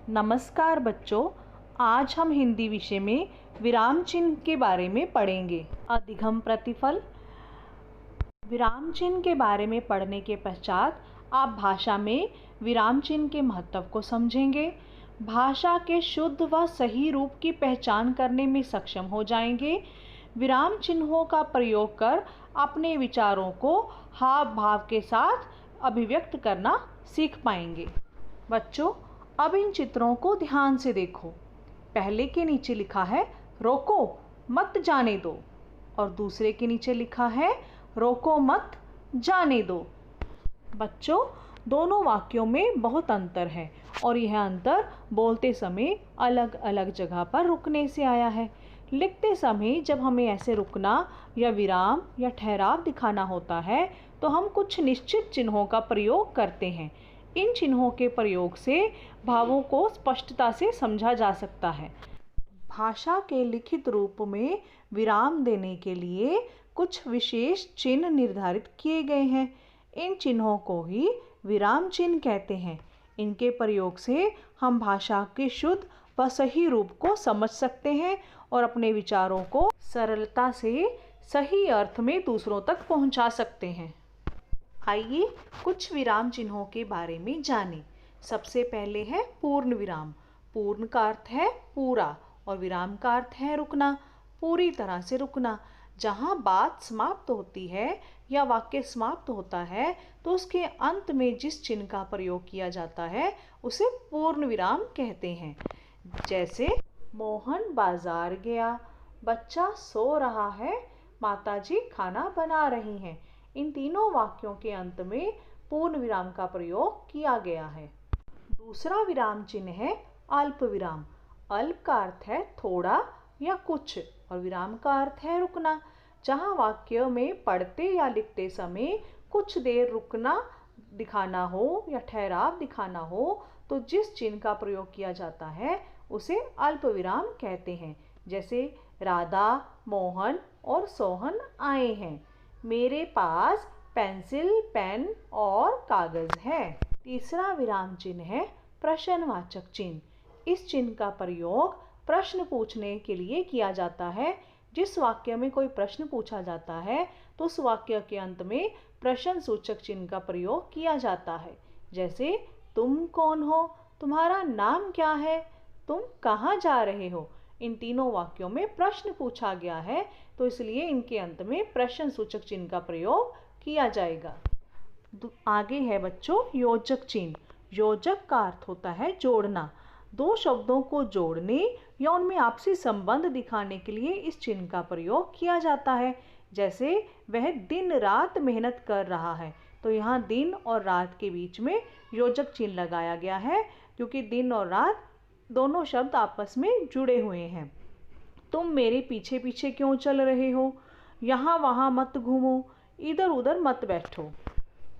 नमस्कार बच्चों, आज हम हिंदी विषय में विराम चिन्ह के बारे में पढ़ेंगे। अधिगम प्रतिफल। विराम चिन्ह के बारे में पढ़ने के पश्चात आप भाषा में विराम चिन्ह के महत्व को समझेंगे, भाषा के शुद्ध व सही रूप की पहचान करने में सक्षम हो जाएंगे। विराम चिन्हों का प्रयोग कर अपने विचारों को हाव भाव के साथ अभिव्यक्त करना सीख पाएंगे। बच्चों, अब इन चित्रों को ध्यान से देखो। पहले के नीचे लिखा है रोको मत जाने दो और दूसरे के नीचे लिखा है रोको मत जाने दो। बच्चों, दोनों वाक्यों में बहुत अंतर है और यह अंतर बोलते समय अलग अलग जगह पर रुकने से आया है। लिखते समय जब हमें ऐसे रुकना या विराम या ठहराव दिखाना होता है तो हम कुछ निश्चित चिन्हों का प्रयोग करते हैं। इन चिन्हों के प्रयोग से भावों को स्पष्टता से समझा जा सकता है। भाषा के लिखित रूप में विराम देने के लिए कुछ विशेष चिन्ह निर्धारित किए गए हैं। इन चिन्हों को ही विराम चिन्ह कहते हैं। इनके प्रयोग से हम भाषा के शुद्ध व सही रूप को समझ सकते हैं और अपने विचारों को सरलता से सही अर्थ में दूसरों तक पहुंचा सकते हैं। आइए कुछ विराम चिन्हों के बारे में जानें। सबसे पहले है पूर्ण विराम। पूर्ण का अर्थ है पूरा और विराम का अर्थ है रुकना, पूरी तरह से रुकना। जहाँ बात समाप्त होती है या वाक्य समाप्त होता है तो उसके अंत में जिस चिन्ह का प्रयोग किया जाता है उसे पूर्ण विराम कहते हैं। जैसे मोहन बाजार गया, बच्चा सो रहा है, माताजी खाना बना रही हैं। इन तीनों वाक्यों के अंत में पूर्ण विराम का प्रयोग किया गया है। दूसरा विराम चिन्ह है अल्प विराम। अल्प का अर्थ है थोड़ा या कुछ और विराम का अर्थ है रुकना। जहाँ वाक्य में पढ़ते या लिखते समय कुछ देर रुकना दिखाना हो या ठहराव दिखाना हो तो जिस चिन्ह का प्रयोग किया जाता है उसे अल्प विराम कहते हैं। जैसे राधा, मोहन और सोहन आए हैं, मेरे पास पेंसिल, पेन और कागज है। तीसरा विराम चिन्ह है प्रश्नवाचक चिन्ह। इस चिन्ह का प्रयोग प्रश्न पूछने के लिए किया जाता है। जिस वाक्य में कोई प्रश्न पूछा जाता है तो उस वाक्य के अंत में प्रश्न सूचक चिन्ह का प्रयोग किया जाता है। जैसे तुम कौन हो, तुम्हारा नाम क्या है, तुम कहाँ जा रहे हो। इन तीनों वाक्यों में प्रश्न पूछा गया है तो इसलिए इनके अंत में प्रश्न सूचक चिन्ह का प्रयोग किया जाएगा। आगे है बच्चों योजक चिन्ह। योजक का अर्थ होता है जोड़ना। दो शब्दों को जोड़ने या उनमें आपसी संबंध दिखाने के लिए इस चिन्ह का प्रयोग किया जाता है। जैसे वह दिन रात मेहनत कर रहा है तो यहाँ दिन और रात के बीच में योजक चिन्ह लगाया गया है क्योंकि दिन और रात दोनों शब्द आपस में जुड़े हुए हैं। तुम मेरे पीछे पीछे क्यों चल रहे हो, यहाँ वहाँ मत घूमो, इधर उधर मत बैठो,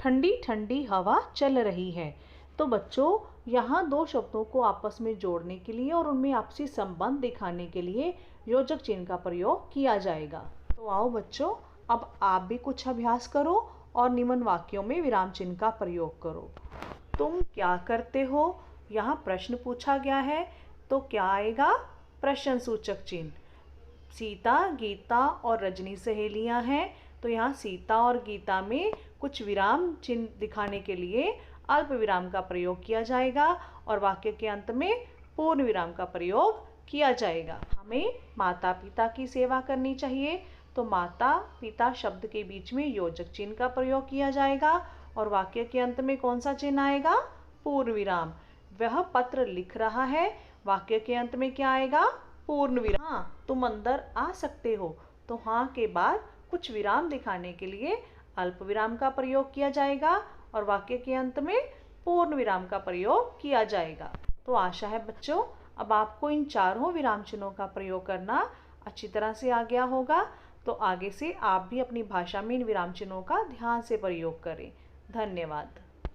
ठंडी ठंडी हवा चल रही है। तो बच्चों, यहाँ दो शब्दों को आपस में जोड़ने के लिए और उनमें आपसी संबंध दिखाने के लिए योजक चिन्ह का प्रयोग किया जाएगा। तो आओ बच्चों, अब आप भी कुछ अभ्यास करो और निम्न वाक्यों में विराम चिन्ह का प्रयोग करो। तुम क्या करते हो, यहाँ प्रश्न पूछा गया है तो क्या आएगा, प्रश्न सूचक चिन्ह। सीता, गीता और रजनी सहेलियाँ हैं तो यहाँ सीता और गीता में कुछ विराम चिन्ह दिखाने के लिए अल्प विराम का प्रयोग किया जाएगा और वाक्य के अंत में पूर्ण विराम का प्रयोग किया जाएगा। हमें माता पिता की सेवा करनी चाहिए तो माता पिता शब्द के बीच में योजक चिन्ह का प्रयोग किया जाएगा और वाक्य के अंत में कौन सा चिन्ह आएगा, पूर्ण विराम। वह पत्र लिख रहा है, वाक्य के अंत में क्या आएगा, पूर्ण विराम। हाँ, तुम अंदर आ सकते हो तो हाँ के बाद कुछ विराम दिखाने के लिए अल्प विराम का प्रयोग किया जाएगा और वाक्य के अंत में पूर्ण विराम का प्रयोग किया जाएगा। तो आशा है बच्चों, अब आपको इन चारों विराम चिन्हों का प्रयोग करना अच्छी तरह से आ गया होगा। तो आगे से आप भी अपनी भाषा में इन विराम चिन्हों का ध्यान से प्रयोग करें। धन्यवाद।